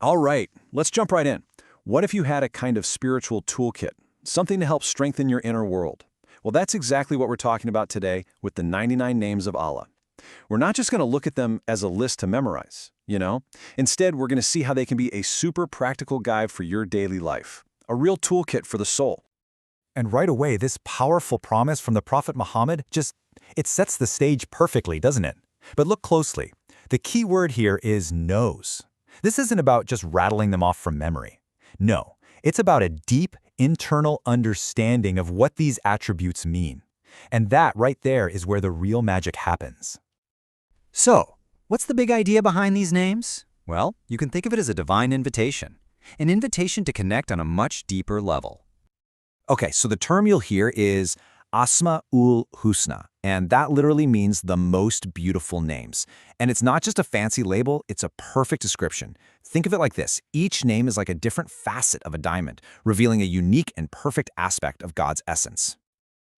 All right, let's jump right in. What if you had a kind of spiritual toolkit, something to help strengthen your inner world? Well, that's exactly what we're talking about today with the 99 names of Allah. We're not just going to look at them as a list to memorize, you know? Instead, we're going to see how they can be a super practical guide for your daily life, a real toolkit for the soul. And right away, this powerful promise from the Prophet Muhammad it sets the stage perfectly, doesn't it? But look closely. The key word here is knows. This isn't about just rattling them off from memory. No, it's about a deep, internal understanding of what these attributes mean. And that right there is where the real magic happens. So, what's the big idea behind these names? Well, you can think of it as a divine invitation. An invitation to connect on a much deeper level. Okay, so the term you'll hear is Asma'ul Husna, and that literally means the most beautiful names. And it's not just a fancy label, it's a perfect description. Think of it like this. Each name is like a different facet of a diamond, revealing a unique and perfect aspect of God's essence.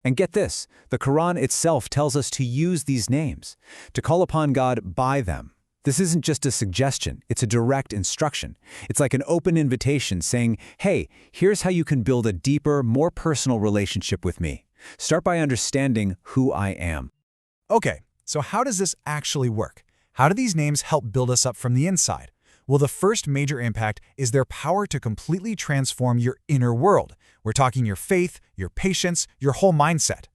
And get this, the Quran itself tells us to use these names, to call upon God by them. This isn't just a suggestion, it's a direct instruction. It's like an open invitation saying, hey, here's how you can build a deeper, more personal relationship with me. Start by understanding who I am. Okay, so how does this actually work? How do these names help build us up from the inside? Well, the first major impact is their power to completely transform your inner world. We're talking your faith, your patience, your whole mindset.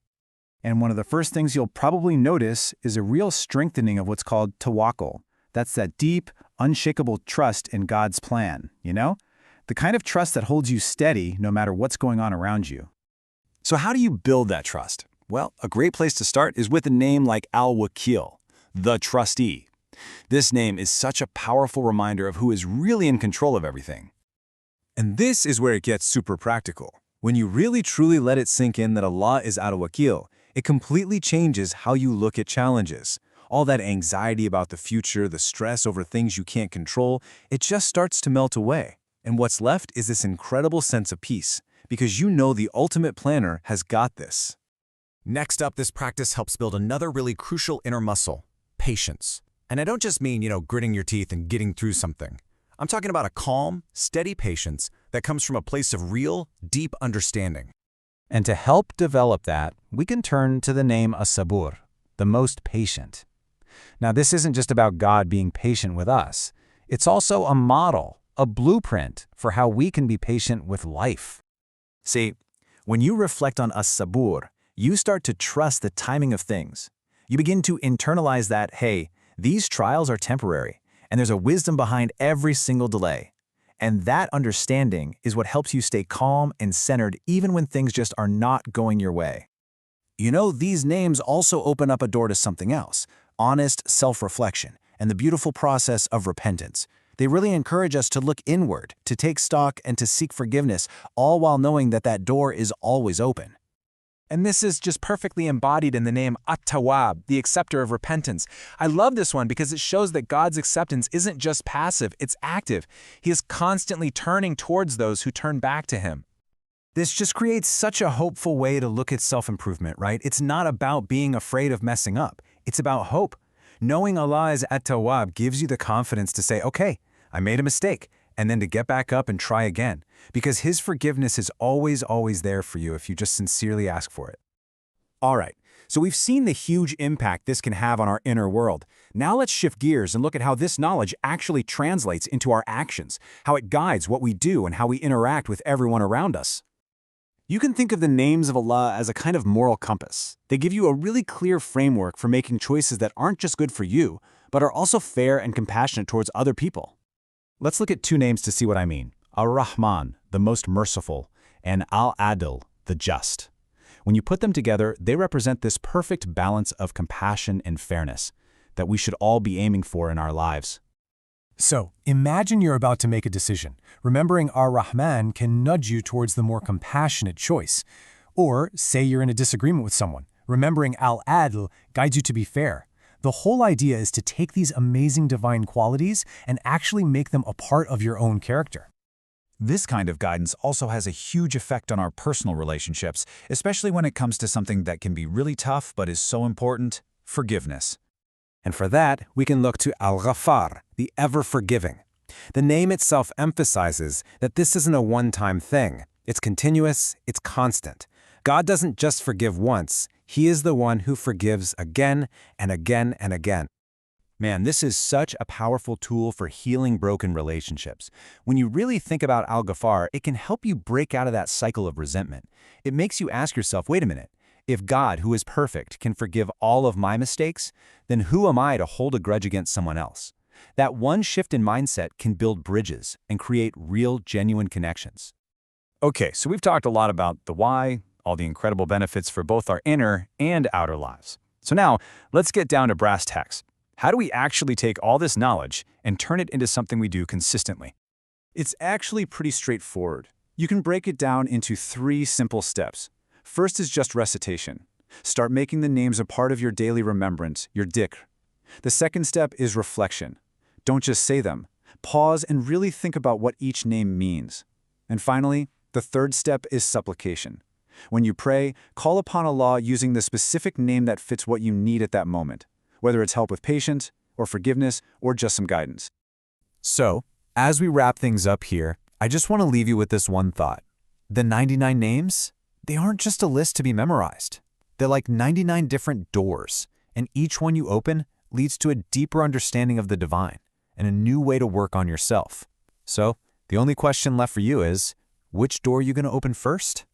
And one of the first things you'll probably notice is a real strengthening of what's called tawakkul. That's that deep, unshakable trust in God's plan, you know? The kind of trust that holds you steady no matter what's going on around you. So how do you build that trust? Well, a great place to start is with a name like Al-Wakil, the trustee. This name is such a powerful reminder of who is really in control of everything. And this is where it gets super practical. When you really truly let it sink in that Allah is Al-Wakil, it completely changes how you look at challenges. All that anxiety about the future, the stress over things you can't control, it just starts to melt away. And what's left is this incredible sense of peace, because you know the ultimate planner has got this. Next up, this practice helps build another really crucial inner muscle, patience. And I don't just mean, gritting your teeth and getting through something. I'm talking about a calm, steady patience that comes from a place of real, deep understanding. And to help develop that, we can turn to the name As-Sabur, the most patient. Now, this isn't just about God being patient with us. It's also a model, a blueprint for how we can be patient with life. See, when you reflect on As-Sabur, you start to trust the timing of things. You begin to internalize that, hey, these trials are temporary, and there's a wisdom behind every single delay. And that understanding is what helps you stay calm and centered even when things just are not going your way. You know, these names also open up a door to something else, honest self-reflection, and the beautiful process of repentance. They really encourage us to look inward, to take stock, and to seek forgiveness, all while knowing that that door is always open. And this is just perfectly embodied in the name At-Tawwab, the acceptor of repentance. I love this one because it shows that God's acceptance isn't just passive, it's active. He is constantly turning towards those who turn back to Him. This just creates such a hopeful way to look at self-improvement, right? It's not about being afraid of messing up. It's about hope. Knowing Allah is At-Tawwab gives you the confidence to say, okay, I made a mistake, and then to get back up and try again, because His forgiveness is always there for you if you just sincerely ask for it. All right, so we've seen the huge impact this can have on our inner world. Now let's shift gears and look at how this knowledge actually translates into our actions, how it guides what we do and how we interact with everyone around us. You can think of the names of Allah as a kind of moral compass. They give you a really clear framework for making choices that aren't just good for you, but are also fair and compassionate towards other people. Let's look at two names to see what I mean. Ar-Rahman, the most merciful, and Al-Adil, the just. When you put them together, they represent this perfect balance of compassion and fairness that we should all be aiming for in our lives. So, imagine you're about to make a decision. Remembering Ar-Rahman can nudge you towards the more compassionate choice. Or, say you're in a disagreement with someone. Remembering Al-Adl guides you to be fair. The whole idea is to take these amazing divine qualities and actually make them a part of your own character. This kind of guidance also has a huge effect on our personal relationships, especially when it comes to something that can be really tough but is so important, forgiveness. And for that, we can look to Al-Ghaffar, the ever-forgiving. The name itself emphasizes that this isn't a one-time thing. It's continuous, it's constant. God doesn't just forgive once, He is the one who forgives again and again and again. Man, this is such a powerful tool for healing broken relationships. When you really think about Al-Ghaffar, it can help you break out of that cycle of resentment. It makes you ask yourself, wait a minute, if God, who is perfect, can forgive all of my mistakes, then who am I to hold a grudge against someone else? That one shift in mindset can build bridges and create real, genuine connections. Okay, so we've talked a lot about the why, all the incredible benefits for both our inner and outer lives. So now, let's get down to brass tacks. How do we actually take all this knowledge and turn it into something we do consistently? It's actually pretty straightforward. You can break it down into 3 simple steps. First is just recitation. Start making the names a part of your daily remembrance, your dhikr. The second step is reflection. Don't just say them. Pause and really think about what each name means. And finally, the third step is supplication. When you pray, call upon Allah using the specific name that fits what you need at that moment, whether it's help with patience, or forgiveness, or just some guidance. So, as we wrap things up here, I just want to leave you with this one thought. The 99 names, they aren't just a list to be memorized. They're like 99 different doors, and each one you open leads to a deeper understanding of the divine and a new way to work on yourself. So, the only question left for you is, which door are you going to open first?